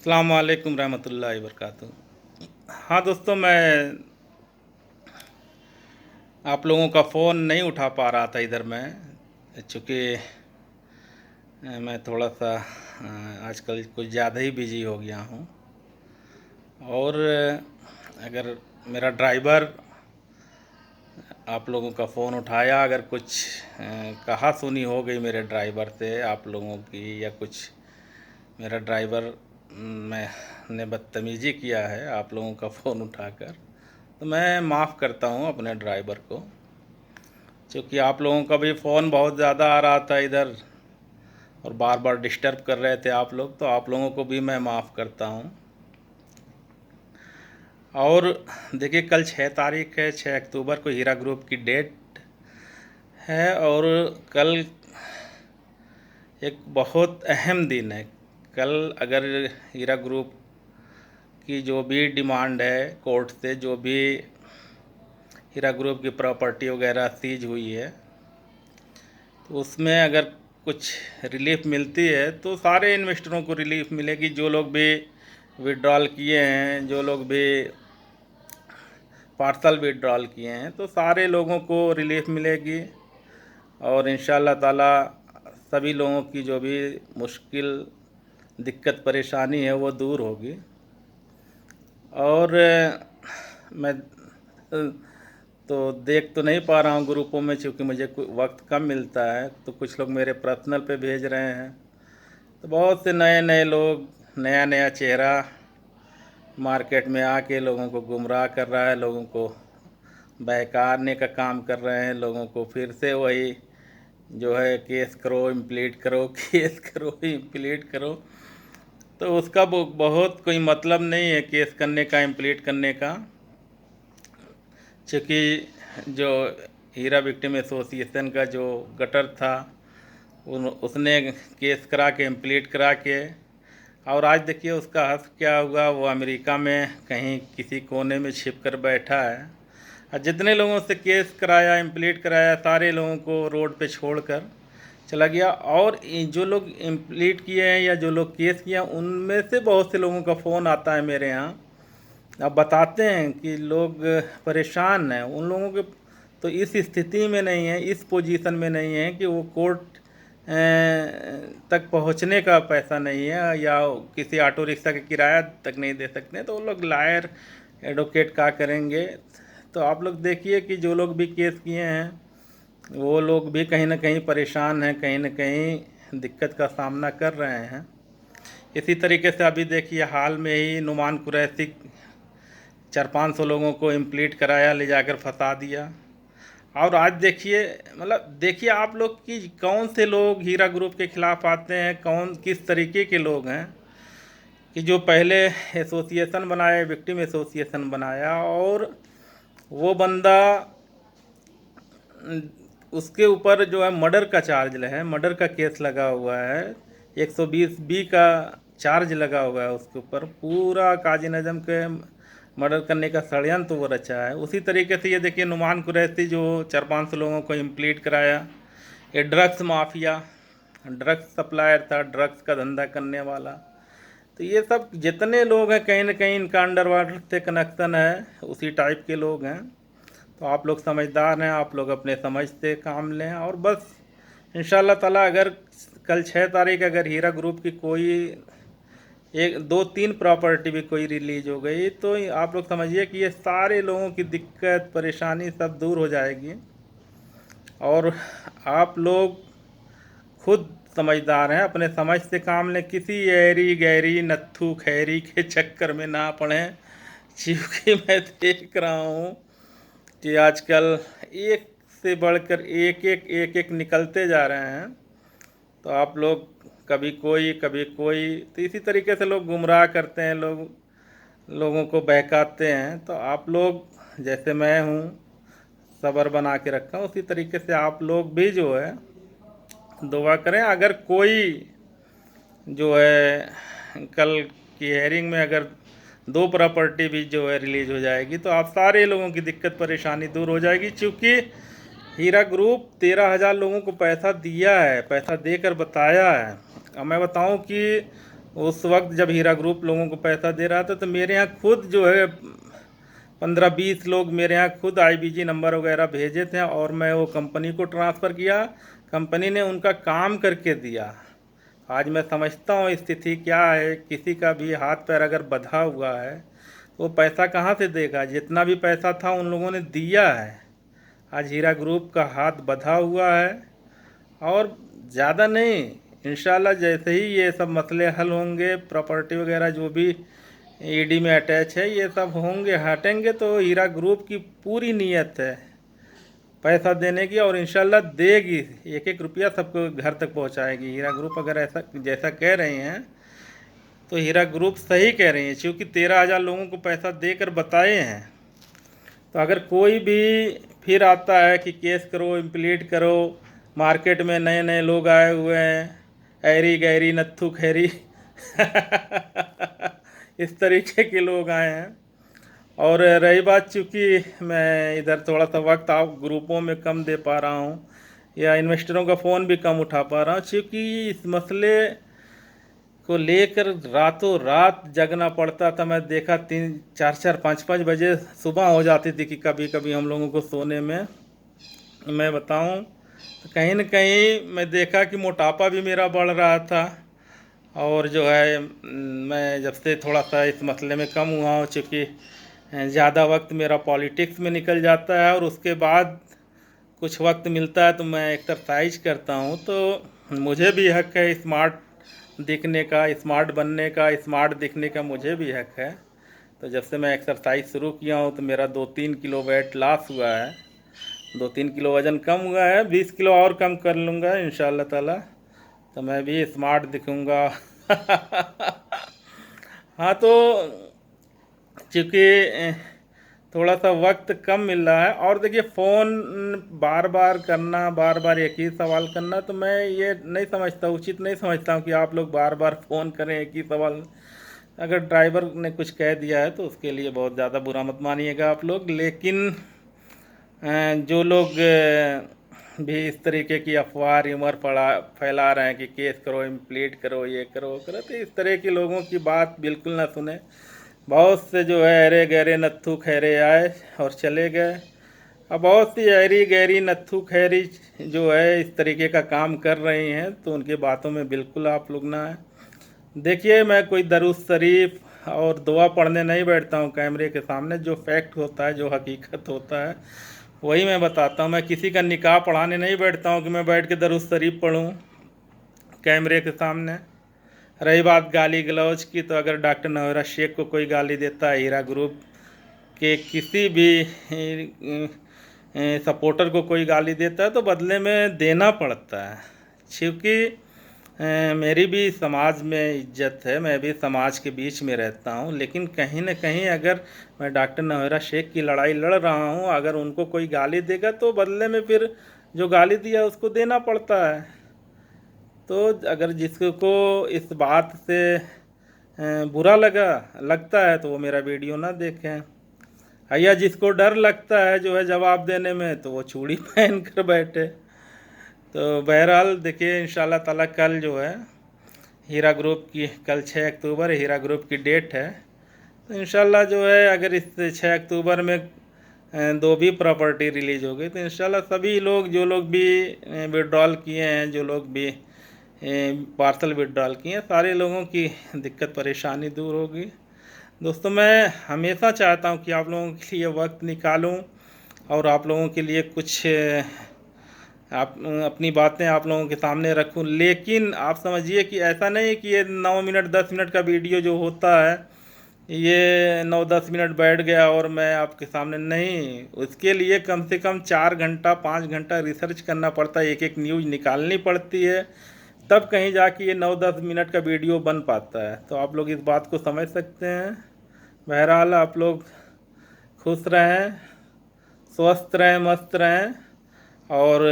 अस्सलाम वालेकुम रहमतुल्लाहि वबरकातुहू। हाँ दोस्तों, मैं आप लोगों का फ़ोन नहीं उठा पा रहा था इधर मैं, चूँकि मैं थोड़ा सा आजकल कुछ ज़्यादा ही बिज़ी हो गया हूँ। और अगर मेरा ड्राइवर आप लोगों का फ़ोन उठाया, अगर कुछ कहा सुनी हो गई मेरे ड्राइवर से आप लोगों की, या कुछ मेरा ड्राइवर मैंने बदतमीज़ी किया है आप लोगों का फ़ोन उठाकर, तो मैं माफ़ करता हूँ अपने ड्राइवर को। क्योंकि आप लोगों का भी फ़ोन बहुत ज़्यादा आ रहा था इधर और बार बार डिस्टर्ब कर रहे थे आप लोग, तो आप लोगों को भी मैं माफ़ करता हूँ। और देखिए, कल 6 तारीख है, 6 अक्टूबर को हीरा ग्रुप की डेट है। और कल एक बहुत अहम दिन है। कल अगर हीरा ग्रुप की जो भी डिमांड है कोर्ट से, जो भी हीरा ग्रुप की प्रॉपर्टी वगैरह सीज हुई है, तो उसमें अगर कुछ रिलीफ मिलती है तो सारे इन्वेस्टरों को रिलीफ मिलेगी। जो लोग भी विड्रॉल किए हैं, जो लोग भी पार्सल विड्रॉल किए हैं, तो सारे लोगों को रिलीफ मिलेगी। और इंशाल्लाह ताला सभी लोगों की जो भी मुश्किल दिक्कत परेशानी है वो दूर होगी। और मैं तो देख तो नहीं पा रहा हूँ ग्रुपों में, क्योंकि मुझे वक्त कम मिलता है, तो कुछ लोग मेरे पर्सनल पे भेज रहे हैं। तो बहुत से नए नए लोग, नया नया चेहरा मार्केट में आके लोगों को गुमराह कर रहा है, लोगों को बहकाने का काम कर रहे हैं, लोगों को फिर से वही जो है केस करो इम्प्लीट करो केस करो इम्प्लीट करो। तो उसका बहुत कोई मतलब नहीं है केस करने का, इम्प्लीट करने का। क्योंकि जो हीरा विक्टिम एसोसिएशन का जो गटर था, उसने केस करा के इम्प्लीट करा के, और आज देखिए उसका हश्र क्या हुआ। वो अमेरिका में कहीं किसी कोने में छिप कर बैठा है, और जितने लोगों से केस कराया, इम्प्लीट कराया, सारे लोगों को रोड पे छोड़कर चला गया। और जो लोग इम्प्लीट किए हैं या जो लोग केस किए हैं, उनमें से बहुत से लोगों का फ़ोन आता है मेरे यहाँ। अब बताते हैं कि लोग परेशान हैं। उन लोगों के तो इस स्थिति में नहीं है, इस पोजीशन में नहीं है कि वो कोर्ट तक पहुंचने का पैसा नहीं है, या किसी ऑटो रिक्शा का किराया तक नहीं दे सकते हैं, तो वो लोग लायर एडवोकेट क्या करेंगे। तो आप लोग देखिए कि जो लोग भी केस किए हैं वो लोग भी कहीं ना कहीं परेशान हैं, कहीं ना कहीं दिक्कत का सामना कर रहे हैं। इसी तरीके से अभी देखिए, हाल में ही नुमान कुरैशी 400-500 लोगों को इम्प्लीट कराया, ले जाकर फंसा दिया। और आज देखिए, मतलब देखिए आप लोग कि कौन से लोग हीरा ग्रुप के खिलाफ़ आते हैं, कौन किस तरीके के लोग हैं कि जो पहले एसोसिएशन बनाया, विक्टिम एसोसिएशन बनाया, और वो बंदा उसके ऊपर जो है मर्डर का चार्ज है, मर्डर का केस लगा हुआ है, 120B का चार्ज लगा हुआ है उसके ऊपर। पूरा काजी नज़म के मर्डर करने का षड्यंत्र वो रचा है। उसी तरीके से ये देखिए, नुमान कुरैशी जो 400-500 लोगों को इम्प्लीट कराया, ये ड्रग्स माफिया, ड्रग्स सप्लायर था, ड्रग्स का धंधा करने वाला। तो ये सब जितने लोग हैं, कहीं ना कहीं इनका अंडरवर्ल्ड से कनेक्शन है, उसी टाइप के लोग हैं। तो आप लोग समझदार हैं, आप लोग अपने समझ से काम लें। और बस इंशाल्लाह ताला अगर कल 6 तारीख अगर हीरा ग्रुप की कोई 1 2 3 प्रॉपर्टी भी कोई रिलीज हो गई, तो आप लोग समझिए कि ये सारे लोगों की दिक्कत परेशानी सब दूर हो जाएगी। और आप लोग खुद समझदार हैं, अपने समझ से काम लें, किसी ऐरी गैरी नत्थू खैरी के चक्कर में ना पड़ें। क्योंकि मैं देख रहा हूँ कि आजकल एक से बढ़कर एक निकलते जा रहे हैं। तो आप लोग कभी कोई कभी कोई, तो इसी तरीके से लोग गुमराह करते हैं, लोगों को बहकाते हैं। तो आप लोग जैसे मैं हूँ सब्र बना के रखा हूँ, उसी तरीके से आप लोग भी जो है दुआ करें। अगर कोई जो है कल की हेयरिंग में अगर 2 प्रॉपर्टी भी जो है रिलीज हो जाएगी, तो आप सारे लोगों की दिक्कत परेशानी दूर हो जाएगी। क्योंकि हीरा ग्रुप 13,000 लोगों को पैसा दिया है, पैसा देकर बताया है। अब मैं बताऊं कि उस वक्त जब हीरा ग्रुप लोगों को पैसा दे रहा था तो मेरे यहाँ खुद जो है 15-20 लोग मेरे यहाँ खुद आईबीजी नंबर वगैरह भेजे थे और मैं वो कंपनी को ट्रांसफ़र किया, कंपनी ने उनका काम करके दिया। आज मैं समझता हूँ स्थिति क्या है, किसी का भी हाथ पैर अगर बंधा हुआ है तो वो पैसा कहाँ से देगा, जितना भी पैसा था उन लोगों ने दिया है। आज हीरा ग्रुप का हाथ बंधा हुआ है और ज़्यादा नहीं, इंशाल्लाह जैसे ही ये सब मसले हल होंगे, प्रॉपर्टी वगैरह जो भी ईडी में अटैच है ये सब होंगे, हटेंगे, तो हीरा ग्रुप की पूरी नीयत है पैसा देने की और इंशाल्लाह देगी, एक एक रुपया सबको घर तक पहुंचाएगी। हीरा ग्रुप अगर ऐसा जैसा कह रहे हैं तो हीरा ग्रुप सही कह रही है, क्योंकि 13,000 लोगों को पैसा देकर बताए हैं। तो अगर कोई भी फिर आता है कि केस करो, इम्प्लीट करो, मार्केट में नए नए लोग आए हुए हैं, ऐरी गैरी नत्थू खैरी इस तरीके के लोग आए हैं। और रही बात, चूँकि मैं इधर थोड़ा सा वक्त आप ग्रुपों में कम दे पा रहा हूँ या इन्वेस्टरों का फ़ोन भी कम उठा पा रहा हूँ, क्योंकि इस मसले को लेकर रातों रात जगना पड़ता था। मैं देखा 3-4-5 बजे सुबह हो जाती थी कि कभी कभी हम लोगों को सोने में। मैं बताऊं तो कहीं न कहीं मैं देखा कि मोटापा भी मेरा बढ़ रहा था और जो है मैं जब से थोड़ा सा इस मसले में कम हुआ हूँ, चूँकि ज़्यादा वक्त मेरा पॉलिटिक्स में निकल जाता है और उसके बाद कुछ वक्त मिलता है तो मैं एक्सरसाइज करता हूँ, तो मुझे भी हक है स्मार्ट दिखने का, स्मार्ट बनने का, स्मार्ट दिखने का मुझे भी हक है। तो जब से मैं एक्सरसाइज शुरू किया हूँ तो मेरा 2-3 किलो वेट लॉस हुआ है, 2-3 किलो वज़न कम हुआ है, 20 किलो और कम कर लूँगा इंशाल्लाह ताला, तो मैं भी स्मार्ट दिखूँगा हाँ, तो चूँकि थोड़ा सा वक्त कम मिल रहा है और देखिए फ़ोन बार बार करना, बार बार एक ही सवाल करना, तो मैं ये नहीं समझता, उचित नहीं समझता हूँ कि आप लोग बार बार फ़ोन करें एक ही सवाल। अगर ड्राइवर ने कुछ कह दिया है तो उसके लिए बहुत ज़्यादा बुरा मत मानिएगा आप लोग, लेकिन जो लोग भी इस तरीके की अफवाह रिमर फैला रहे हैं कि केस करो, इम्प्लीट करो, ये करो वो करो, तो इस तरह के लोगों की बात बिल्कुल ना सुने। बहुत से जो है अरे गहरे नत्थू खैरे आए और चले गए। अब बहुत सी ऐरी गहरी नत्थू खैरी जो है इस तरीके का काम कर रही हैं, तो उनकी बातों में बिल्कुल आप लोग ना आए। देखिए, मैं कोई दरूद शरीफ और दुआ पढ़ने नहीं बैठता हूँ कैमरे के सामने। जो फैक्ट होता है, जो हकीकत होता है वही मैं बताता हूँ। मैं किसी का निकाह पढ़ाने नहीं बैठता हूँ कि मैं बैठ के दरूद शरीफ पढ़ूँ कैमरे के सामने। रही बात गाली गलौज की, तो अगर डॉक्टर नौरा शेख को कोई गाली देता है, हीरा ग्रुप के किसी भी सपोर्टर को कोई गाली देता है, तो बदले में देना पड़ता है, क्योंकि मेरी भी समाज में इज्जत है, मैं भी समाज के बीच में रहता हूँ। लेकिन कहीं न कहीं अगर मैं डॉक्टर नौरा शेख की लड़ाई लड़ रहा हूँ, अगर उनको कोई गाली देगा तो बदले में फिर जो गाली दिया उसको देना पड़ता है। तो अगर जिसको इस बात से बुरा लगता है तो वो मेरा वीडियो ना देखें, या जिसको डर लगता है जो है जवाब देने में, तो वो चूड़ी पहन कर बैठे। तो बहरहाल देखिए, इंशाल्लाह ताला कल जो है हीरा ग्रुप की, कल 6 अक्टूबर हीरा ग्रुप की डेट है, तो इंशाल्लाह जो है अगर इस 6 अक्टूबर में 2 भी प्रॉपर्टी रिलीज़ हो गई तो इंशाल्लाह सभी लोग, जो लोग भी विड्रॉल किए हैं, जो लोग भी पार्सल विड्रॉल किए हैं, सारे लोगों की दिक्कत परेशानी दूर होगी। दोस्तों, मैं हमेशा चाहता हूं कि आप लोगों के लिए वक्त निकालूं और आप लोगों के लिए कुछ आप अपनी बातें आप लोगों के सामने रखूं, लेकिन आप समझिए कि ऐसा नहीं कि ये 9 मिनट 10 मिनट का वीडियो जो होता है ये 9-10 मिनट बैठ गया और मैं आपके सामने नहीं। उसके लिए कम से कम 4 घंटा 5 घंटा रिसर्च करना पड़ता है, एक एक न्यूज़ निकालनी पड़ती है, तब कहीं जाके ये 9-10 मिनट का वीडियो बन पाता है। तो आप लोग इस बात को समझ सकते हैं। बहरहाल आप लोग खुश रहें, स्वस्थ रहें, मस्त रहें, और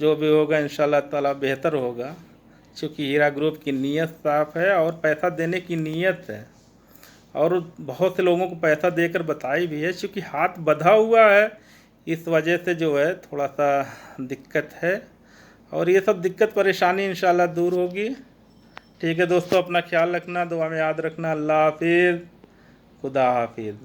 जो भी होगा इंशाल्लाह ताला बेहतर होगा, क्योंकि हीरा ग्रुप की नीयत साफ़ है और पैसा देने की नीयत है, और बहुत से लोगों को पैसा देकर बताई भी है। क्योंकि हाथ बंधा हुआ है, इस वजह से जो है थोड़ा सा दिक्कत है, और ये सब दिक्कत परेशानी इंशाल्लाह दूर होगी। ठीक है दोस्तों, अपना ख्याल रखना, दुआ में याद रखना। अल्लाह हाफिज़, खुदा हाफिज़।